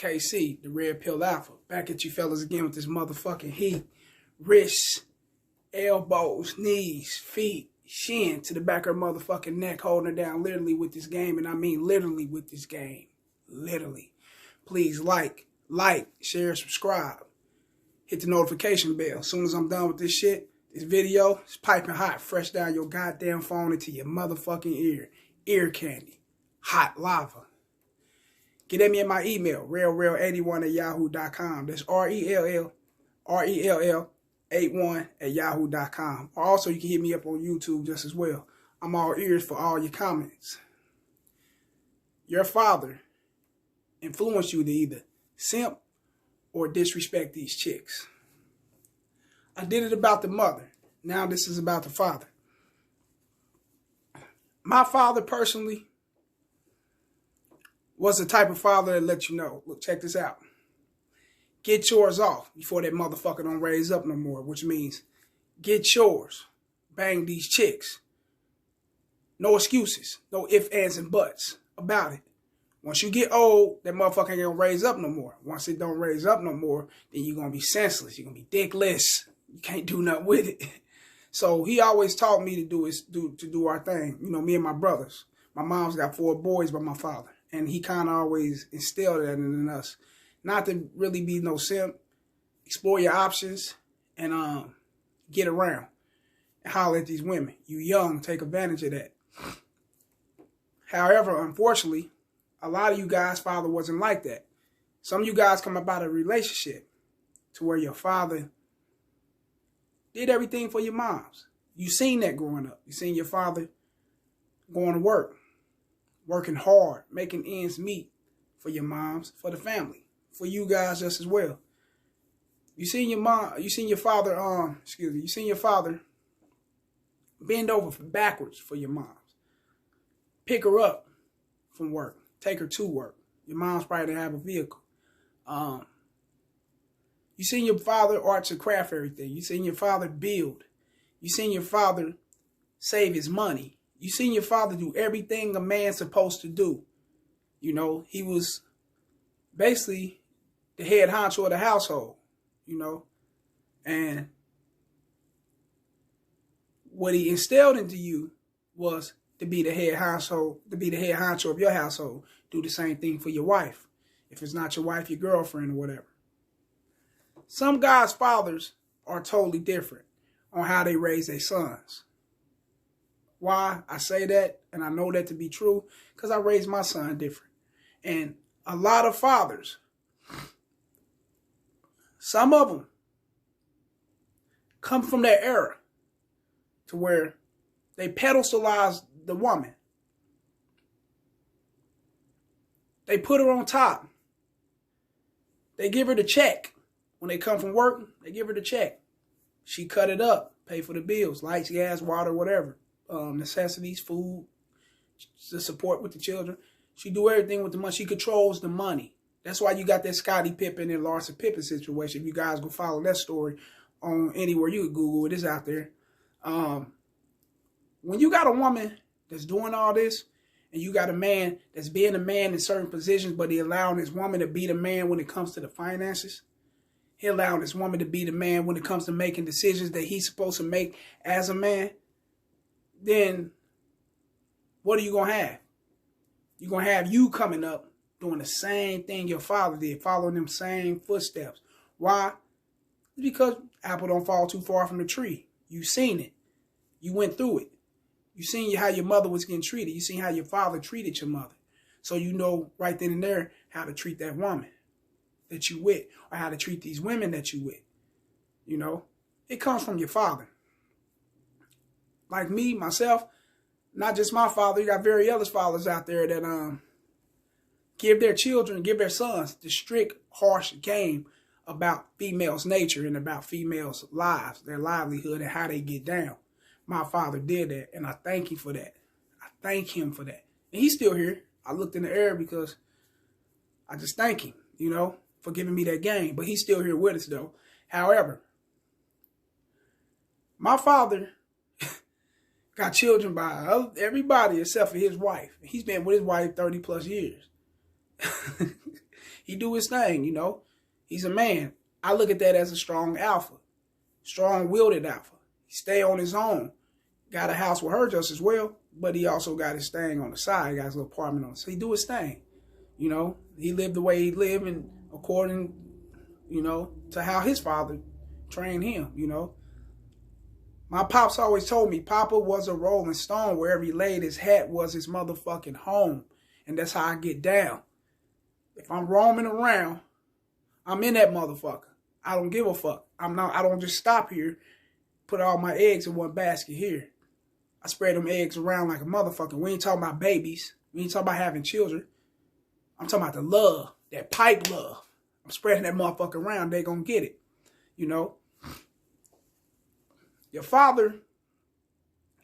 KC, the Red Pill Alpha. Back at you fellas again with this motherfucking heat. Wrists, elbows, knees, feet, shin to the back of her motherfucking neck, holding her down literally with this game. And I mean literally with this game. Literally. Please like, share, subscribe. Hit the notification bell. As soon as I'm done with this shit, this video is piping hot, fresh down your goddamn phone into your motherfucking ear. Ear candy. Hot lava. Get at me in my email, rell81@yahoo.com. That's RELL81@yahoo.com. Also, you can hit me up on YouTube just as well. I'm all ears for all your comments. Your father influenced you to either simp or disrespect these chicks. I did it about the mother. Now this is about the father. My father personally was the type of father that let you know, look, check this out. Get yours off before that motherfucker don't raise up no more, which means get yours. Bang these chicks. No excuses. No ifs, ands, and buts about it. Once you get old, that motherfucker ain't gonna raise up no more. Once it don't raise up no more, then you're gonna be senseless. You're gonna be dickless. You can't do nothing with it. So he always taught me to do our thing. You know, me and my brothers. My mom's got 4 boys by my father. And he kind of always instilled that in us. Not to really be no simp. Explore your options and get around. And holler at these women. You young, take advantage of that. However, unfortunately, a lot of you guys' father wasn't like that. Some of you guys come about a relationship to where your father did everything for your moms. You seen that growing up. You seen your father going to work. Working hard, making ends meet for your moms, for the family, for you guys just as well. You seen your mom, you seen your father, you seen your father bend over backwards for your moms. Pick her up from work, take her to work. Your mom's probably didn't have a vehicle. You seen your father arts and craft everything. You seen your father build. You seen your father save his money. You seen your father do everything a man's supposed to do. You know, he was basically the head honcho of the household, you know. And what he instilled into you was to be the head honcho, of your household. Do the same thing for your wife. If it's not your wife, your girlfriend or whatever. Some guys' fathers are totally different on how they raise their sons. Why I say that, and I know that to be true, because I raised my son different. And a lot of fathers, some of them, come from that era to where they pedestalize the woman. They put her on top. They give her the check. When they come from work, they give her the check. She cut it up, pay for the bills, lights, gas, water, whatever. Necessities, food, the support with the children. She do everything with the money. She controls the money. That's why you got that Scottie Pippen and Larsa Pippen situation. If you guys go follow that story on anywhere you could Google it, is out there. When you got a woman that's doing all this, and you got a man that's being a man in certain positions, but he allowing his woman to be the man when it comes to the finances. He allowing his woman to be the man when it comes to making decisions that he's supposed to make as a man. Then what are you going to have? You're going to have you coming up doing the same thing your father did, following them same footsteps. Why? Because apple don't fall too far from the tree. You seen it. You went through it. You seen how your mother was getting treated. You seen how your father treated your mother. So you know right then and there how to treat that woman that you with, or how to treat these women that you with. You know, it comes from your father. Like me, myself, not just my father, you got very other fathers out there that give their children, give their sons the strict, harsh game about females' nature and about females' lives, their livelihood, and how they get down. My father did that, and I thank him for that. I thank him for that. And he's still here. I looked in the air because I just thank him, you know, for giving me that game. But he's still here with us, though. However, my father got children by everybody except for his wife. He's been with his wife 30 plus years. He do his thing, you know. He's a man. I look at that as a strong alpha. Strong-willed alpha. He stay on his own. Got a house with her just as well, but he also got his thing on the side. He got his little apartment on the side. He do his thing. You know, he lived the way he lived and according, you know, to how his father trained him, you know. My pops always told me Papa was a rolling stone. Wherever he laid his hat was his motherfucking home. And that's how I get down. If I'm roaming around, I'm in that motherfucker. I don't give a fuck. I don't just stop here, put all my eggs in one basket here. I spread them eggs around like a motherfucker. We ain't talking about babies. We ain't talking about having children. I'm talking about the love, that pipe love. I'm spreading that motherfucker around. They gonna get it, you know. Your father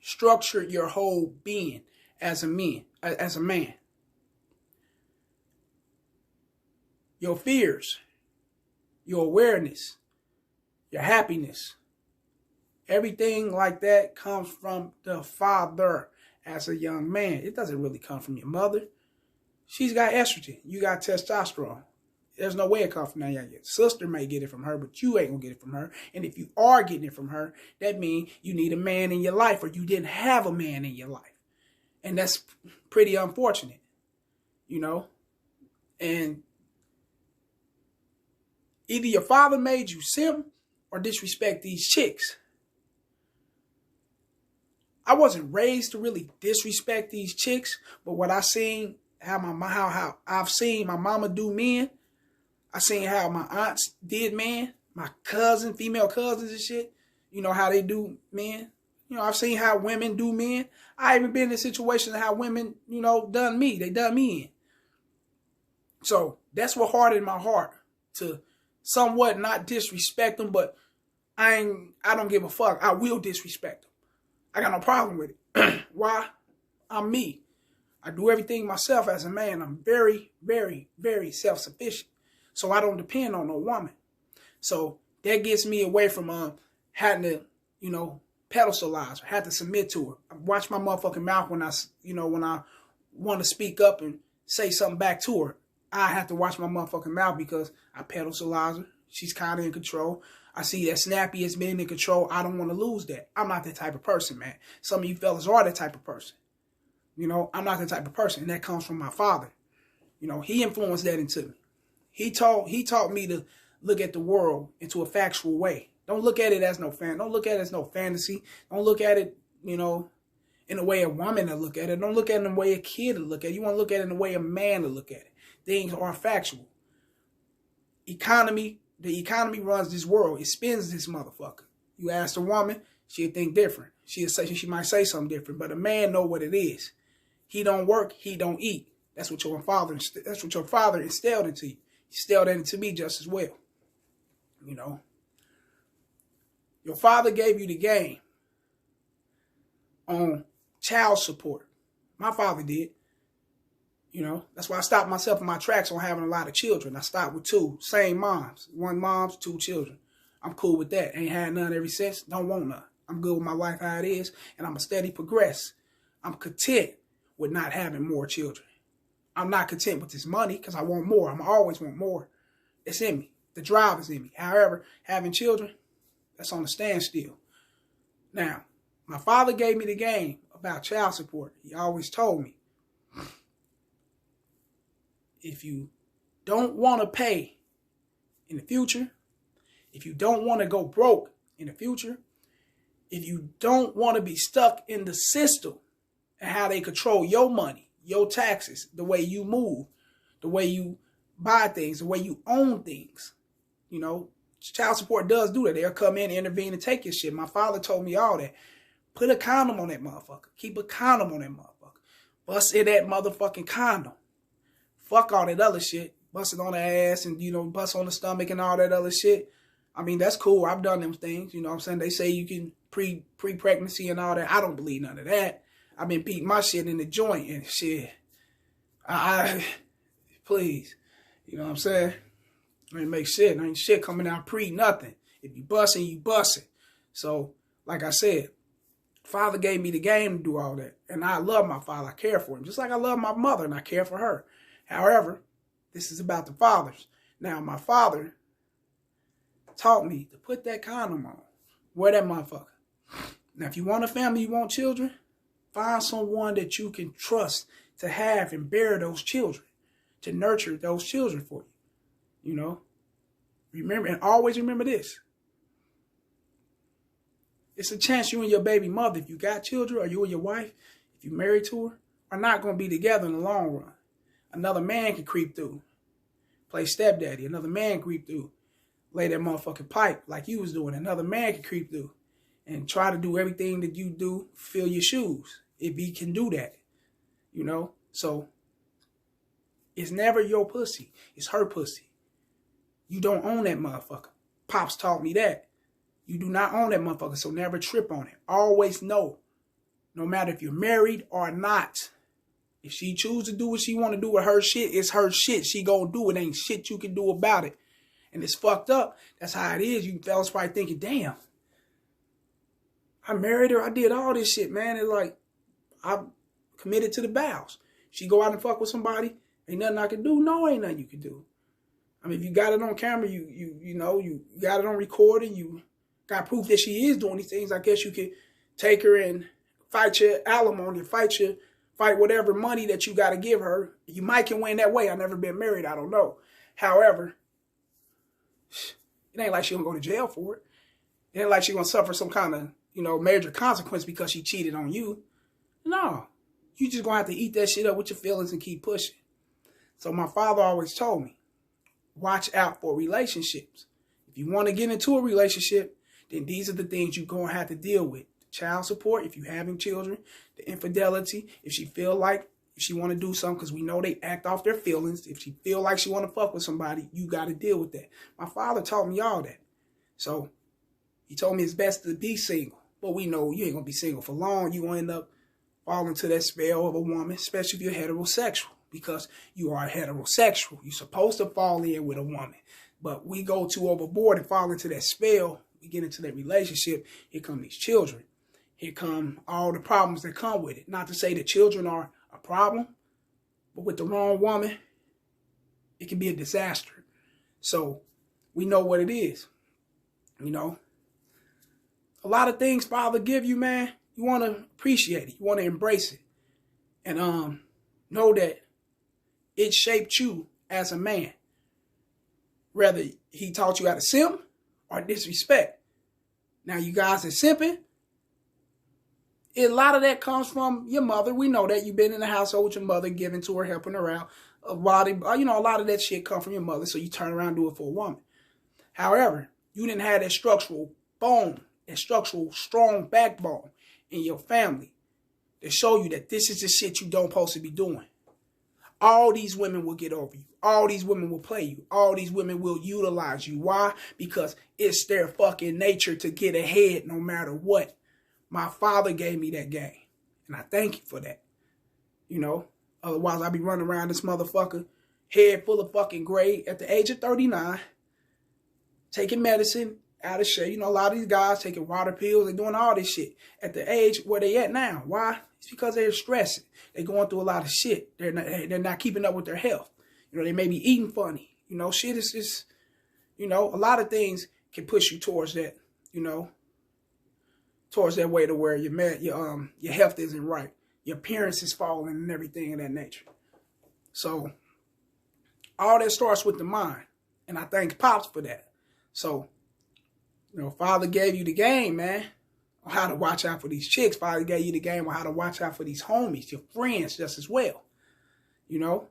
structured your whole being as a man. Your fears, your awareness, your happiness, everything like that comes from the father as a young man. It doesn't really come from your mother. She's got estrogen. You got testosterone. There's no way it comes from that young kid. Sister may get it from her, but you ain't going to get it from her. And if you are getting it from her, that means you need a man in your life or you didn't have a man in your life. And that's pretty unfortunate, you know. And either your father made you simp or disrespect these chicks. I wasn't raised to really disrespect these chicks, but what I seen, how I've seen my mama do men, I seen how my aunts did men, my female cousins and shit, you know, how they do men. You know, I've seen how women do men. I even been in situations how women, you know, done me. They done me in. So that's what hardened my heart to somewhat not disrespect them, but I don't give a fuck. I will disrespect them. I got no problem with it. Why? I'm me. I do everything myself as a man. I'm very, very, very self-sufficient. So I don't depend on no woman. So that gets me away from having to, you know, pedestalize her, have to submit to her. I watch my motherfucking mouth when I want to speak up and say something back to her. I have to watch my motherfucking mouth because I pedestalize her. She's kind of in control. I see that Snappy has been in control. I don't want to lose that. I'm not that type of person, man. Some of you fellas are that type of person. You know, I'm not that type of person. And that comes from my father. You know, he influenced that into me. He taught me to look at the world into a factual way. Don't look at it as no Don't look at it as no fantasy. Don't look at it, you know, in the way a woman to look at it. Don't look at it in the way a kid to look at it. You want to look at it in the way a man to look at it. Things are factual. The economy runs this world. It spins this motherfucker. You ask a woman, she'll think different. She might say something different, but a man know what it is. He don't work, he don't eat. That's what your father instilled into you. He instilled that into me just as well. You know. Your father gave you the game on child support. My father did. You know, that's why I stopped myself in my tracks on having a lot of children. I stopped with two, same moms. One mom's, two children. I'm cool with that. Ain't had none ever since. Don't want none. I'm good with my life how it is, and I'm a steady progress. I'm content with not having more children. I'm not content with this money because I want more. I'm always want more. It's in me. The drive is in me. However, having children, that's on a standstill. Now, my father gave me the game about child support. He always told me, if you don't want to pay in the future, if you don't want to go broke in the future, if you don't want to be stuck in the system and how they control your money, your taxes, the way you move, the way you buy things, the way you own things, you know, child support does do that. They'll come in, intervene, and take your shit. My father told me all that. Put a condom on that motherfucker. Keep a condom on that motherfucker. Bust in that motherfucking condom. Fuck all that other shit. Bust it on the ass and, you know, bust on the stomach and all that other shit. I mean, that's cool. I've done them things. You know what I'm saying? They say you can pre-pregnancy and all that. I don't believe none of that. I've been beating my shit in the joint and shit. Please. You know what I'm saying? I ain't make shit. Ain't shit coming out nothing. If you busting, you busting. So, like I said, father gave me the game to do all that. And I love my father. I care for him. Just like I love my mother and I care for her. However, This is about the fathers. Now, my father taught me to put that condom on. Wear that motherfucker. Now, if you want a family, you want children, find someone that you can trust to have and bear those children, to nurture those children for you. You know? Remember, and always remember this. It's a chance you and your baby mother, if you got children, or you and your wife, if you're married to her, are not going to be together in the long run. Another man can creep through, play stepdaddy. Another man creep through, lay that motherfucking pipe like you was doing. Another man can creep through and try to do everything that you do, fill your shoes. If he can do that, you know? So, it's never your pussy. It's her pussy. You don't own that motherfucker. Pops taught me that. You do not own that motherfucker, so never trip on it. Always know, no matter if you're married or not, if she chooses to do what she want to do with her shit, it's her shit. She gonna do it. Ain't shit you can do about it. And it's fucked up. That's how it is. You fellas probably thinking, damn, I married her. I did all this shit, man. It's like, I'm committed to the vows. She go out and fuck with somebody, ain't nothing I can do. No, ain't nothing you can do. I mean, if you got it on camera, you know, you got it on recording, you got proof that she is doing these things, I guess you could take her and fight your alimony, fight whatever money that you got to give her. You might can win that way. I've never been married. I don't know. However, it ain't like she gonna go to jail for it. It ain't like she gonna suffer some kind of, you know, major consequence because she cheated on you. No. You just gonna have to eat that shit up with your feelings and keep pushing. So my father always told me, watch out for relationships. If you want to get into a relationship, then these are the things you're going to have to deal with. Child support, if you're having children, the infidelity, if she feel like, if she want to do something, because we know they act off their feelings. If she feel like she want to fuck with somebody, you got to deal with that. My father taught me all that. So he told me it's best to be single. But we know you ain't going to be single for long. You're going to end up falling to that spell of a woman, especially if you're heterosexual, because you are heterosexual. You're supposed to fall in with a woman. But we go too overboard and fall into that spell. We get into that relationship. Here come these children. Here come all the problems that come with it. Not to say that children are a problem, but with the wrong woman, it can be a disaster. So we know what it is. You know, a lot of things Father give you, man, you want to appreciate it. You want to embrace it. And know that it shaped you as a man. Whether he taught you how to simp or disrespect. Now, you guys are simping. A lot of that comes from your mother. We know that you've been in the household with your mother, giving to her, helping her out. A lot of that shit come from your mother, so you turn around and do it for a woman. However, you didn't have that structural bone, that structural strong backbone in your family to show you that this is the shit you don't supposed to be doing. All these women will get over you. All these women will play you. All these women will utilize you. Why? Because it's their fucking nature to get ahead no matter what. My father gave me that game. And I thank you for that. You know? Otherwise, I'd be running around this motherfucker, head full of fucking gray at the age of 39, taking medicine, out of shape. You know, a lot of these guys taking water pills, they're doing all this shit at the age where they at now. Why? It's because they're stressing. They're going through a lot of shit. They're not keeping up with their health. You know, they may be eating funny. You know, shit is just, you know, a lot of things can push you towards that, you know, towards that way to where your health isn't right. Your appearance is falling and everything of that nature. So all that starts with the mind. And I thank Pops for that. So, you know, Father gave you the game, man, on how to watch out for these chicks. Father gave you the game on how to watch out for these homies, your friends just as well. You know,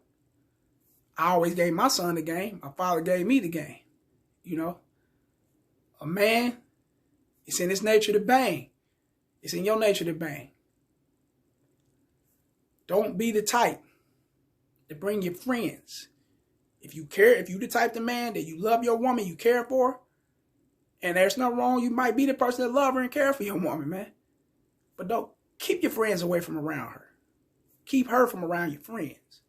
I always gave my son the game. My father gave me the game. You know, a man, it's in his nature to bang. It's in your nature to bang. Don't be the type to bring your friends. If you the type of man that you love your woman, you care for her, and there's no wrong, you might be the person that love her and care for your woman, man. But don't keep your friends away from around her. Keep her from around your friends.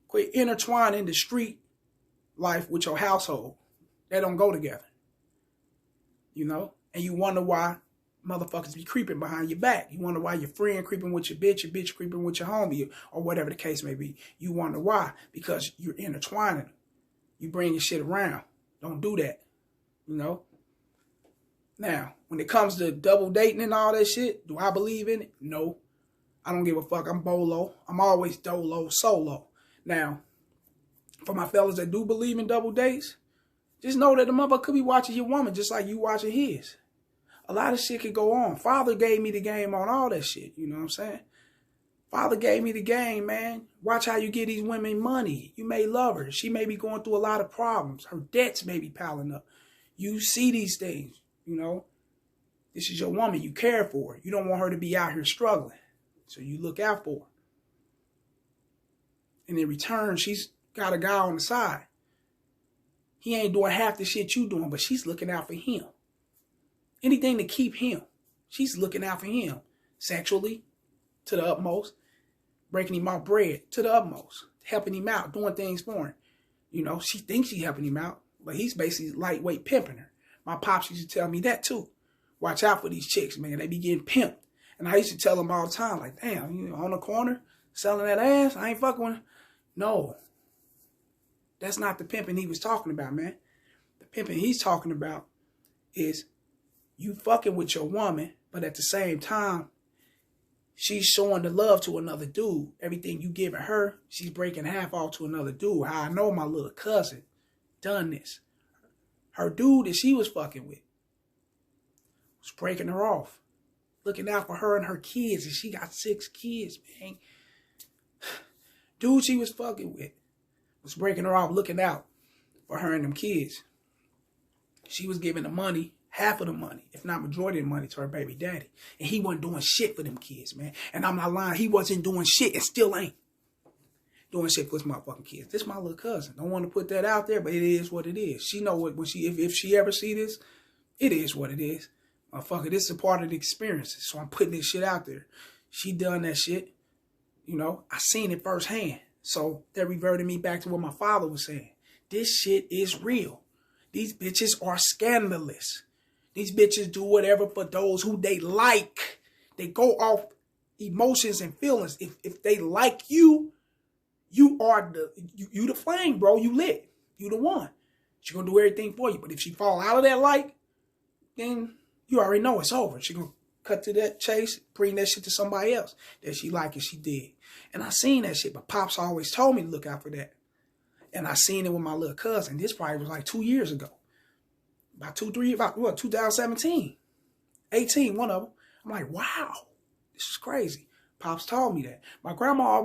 Quit intertwining the street life with your household. They don't go together. You know? And you wonder why motherfuckers be creeping behind your back. You wonder why your friend creeping with your bitch creeping with your homie, or whatever the case may be. You wonder why. Because you're intertwining. You bring your shit around. Don't do that. You know? Now, when it comes to double dating and all that shit, do I believe in it? No. I don't give a fuck. I'm bolo. I'm always dolo, solo. Now, for my fellas that do believe in double dates, just know that the motherfucker could be watching your woman just like you watching his. A lot of shit could go on. Father gave me the game on all that shit. You know what I'm saying? Father gave me the game, man. Watch how you get these women money. You may love her. She may be going through a lot of problems. Her debts may be piling up. You see these things, you know. This is your woman. You care for her. You don't want her to be out here struggling. So you look out for her. And in return, she's got a guy on the side. He ain't doing half the shit you doing, but she's looking out for him. Anything to keep him. She's looking out for him. Sexually, to the utmost. Breaking him out bread, to the utmost. Helping him out, doing things for him. You know, she thinks she's helping him out, but he's basically lightweight pimping her. My pops used to tell me that too. Watch out for these chicks, man. They be getting pimped. And I used to tell them all the time, like, damn, you on the corner selling that ass? I ain't fucking with her. No. That's not the pimping he was talking about, man. The pimping he's talking about is you fucking with your woman, but at the same time, she's showing the love to another dude. Everything you giving her, she's breaking half off to another dude. How I know my little cousin done this. Her dude that she was fucking with was breaking her off. Looking out for her and her kids. And she got 6 kids, man. Dude she was fucking with was breaking her off, looking out for her and them kids. She was giving the money, half of the money, if not majority of the money, to her baby daddy. And he wasn't doing shit for them kids, man. And I'm not lying, he wasn't doing shit and still ain't doing shit for his motherfucking kids. This is my little cousin. Don't want to put that out there, but it is what it is. She know what when she if she ever see this, it is what it is. Motherfucker, this is a part of the experience. So I'm putting this shit out there. She done that shit. You know, I seen it firsthand. So that reverted me back to what my father was saying. This shit is real. These bitches are scandalous. These bitches do whatever for those who they like. They go off emotions and feelings. If they like you, you are you the flame, bro. You lit. You the one. She gonna do everything for you. But if she fall out of that light, then you already know it's over. She gonna cut to that chase, bring that shit to somebody else that she like and she did. And I seen that shit, but Pops always told me to look out for that. And I seen it with my little cousin. This probably was like 2 years ago. About 2017. 18, one of them. I'm like, wow, this is crazy. Pops told me that. My grandma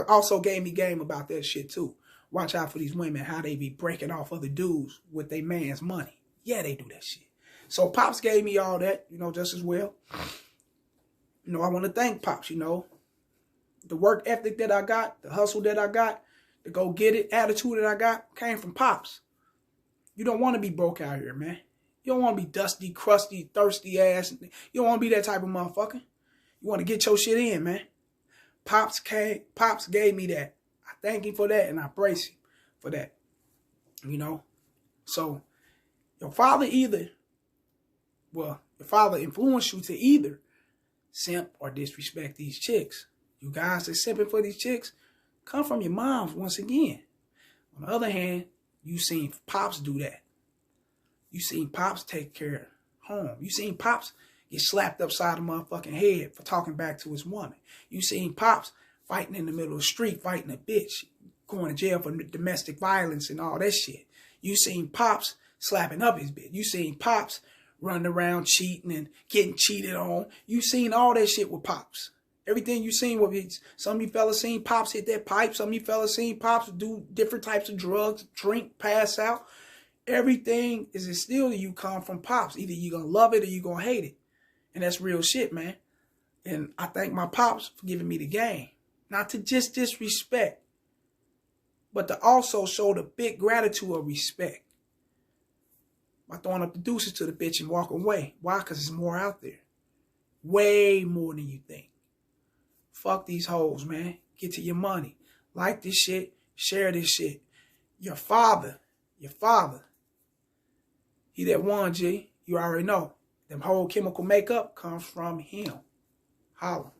also gave me game about that shit too. Watch out for these women, how they be breaking off other dudes with their man's money. Yeah, they do that shit. So Pops gave me all that, you know, just as well. You know, I want to thank Pops, you know. The work ethic that I got, the hustle that I got, the go get it attitude that I got came from Pops. You don't want to be broke out here, man. You don't want to be dusty, crusty, thirsty ass. You don't want to be that type of motherfucker. You want to get your shit in, man. Pops gave me that. I thank him for that and I praise him for that. You know? So, your father influenced you to either simp or disrespect these chicks. You guys that simping for these chicks come from your moms once again. On the other hand, you seen Pops do that. You seen Pops take care of home. You seen Pops get slapped upside the motherfucking head for talking back to his woman. You seen Pops fighting in the middle of the street, fighting a bitch, going to jail for domestic violence and all that shit. You seen Pops slapping up his bitch. You seen Pops running around cheating and getting cheated on. You seen all that shit with Pops. Everything you seen with it. Some of you fellas seen Pops hit that pipe. Some of you fellas seen Pops do different types of drugs, drink, pass out. Everything is instilled in you come from Pops. Either you're going to love it or you're going to hate it. And that's real shit, man. And I thank my Pops for giving me the game. Not to just disrespect, but to also show the big gratitude of respect. By throwing up the deuces to the bitch and walking away. Why? Because there's more out there. Way more than you think. Fuck these hoes, man. Get to your money. Like this shit. Share this shit. Your father. He that one, G. You already know. The whole chemical makeup comes from him. Holla.